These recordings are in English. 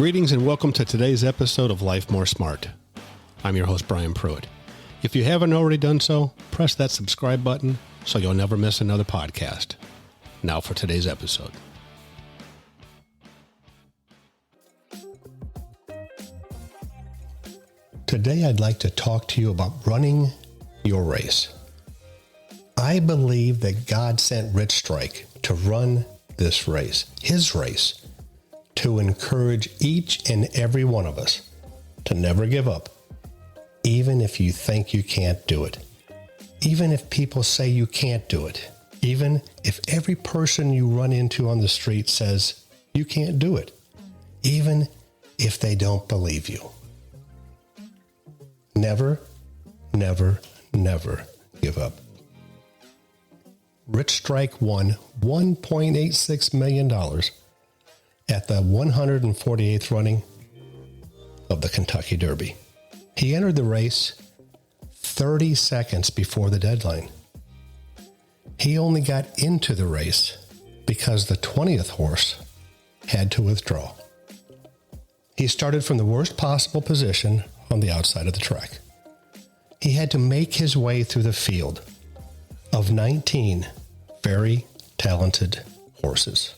Greetings and welcome to today's episode of Life More Smart. I'm your host, Brian Pruitt. If you haven't already done so, press that subscribe button so you'll never miss another podcast. Now for today's episode. Today I'd like to talk to you about running your race. I believe that God sent Rich Strike to run this race, his race, to encourage each and every one of us to never give up, even if you think you can't do it, even if people say you can't do it, even if every person you run into on the street says you can't do it, even if they don't believe you. Never, never, never give up. Rich Strike won $1.86 million at the 148th running of the Kentucky Derby. He entered the race 30 seconds before the deadline. He only got into the race because the 20th horse had to withdraw. He started from the worst possible position on the outside of the track. He had to make his way through the field of 19 very talented horses.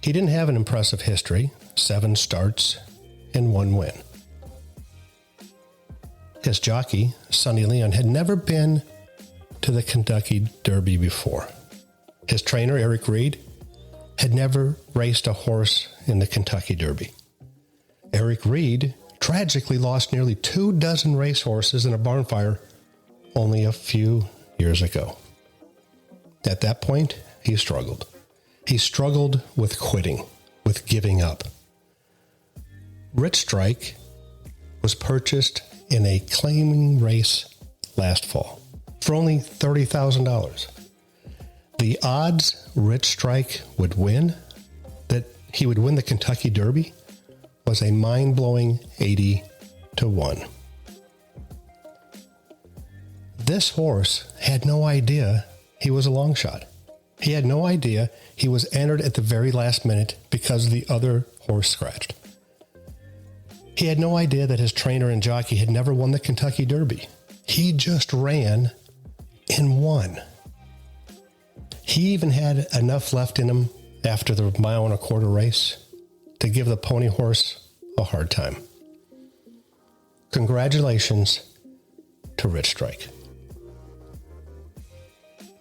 He didn't have an impressive history, 7 starts and 1 win. His jockey, Sonny Leon, had never been to the Kentucky Derby before. His trainer, Eric Reed, had never raced a horse in the Kentucky Derby. Eric Reed tragically lost nearly 24 racehorses in a barn fire only a few years ago. At that point, he struggled. He struggled with quitting, with giving up. Rich Strike was purchased in a claiming race last fall for only $30,000. The odds Rich Strike would win, that he would win the Kentucky Derby, was a mind-blowing 80-1. This horse had no idea he was a long shot. He had no idea he was entered at the very last minute because the other horse scratched. He had no idea that his trainer and jockey had never won the Kentucky Derby. He just ran and won. He even had enough left in him after the 1.25 mile race to give the pony horse a hard time. Congratulations to Rich Strike.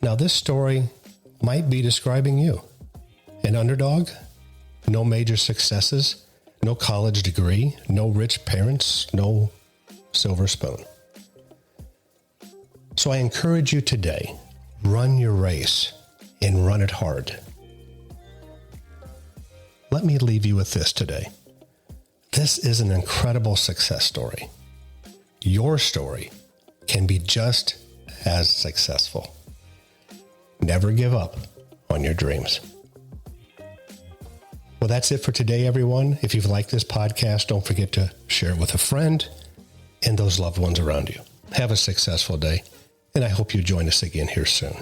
Now this story might be describing you. An underdog, no major successes, no college degree, no rich parents, no silver spoon. So I encourage you today, run your race and run it hard. Let me leave you with this today. This is an incredible success story. Your story can be just as successful. Never give up on your dreams. Well, that's it for today, everyone. If you've liked this podcast, don't forget to share it with a friend and those loved ones around you. Have a successful day, and I hope you join us again here soon.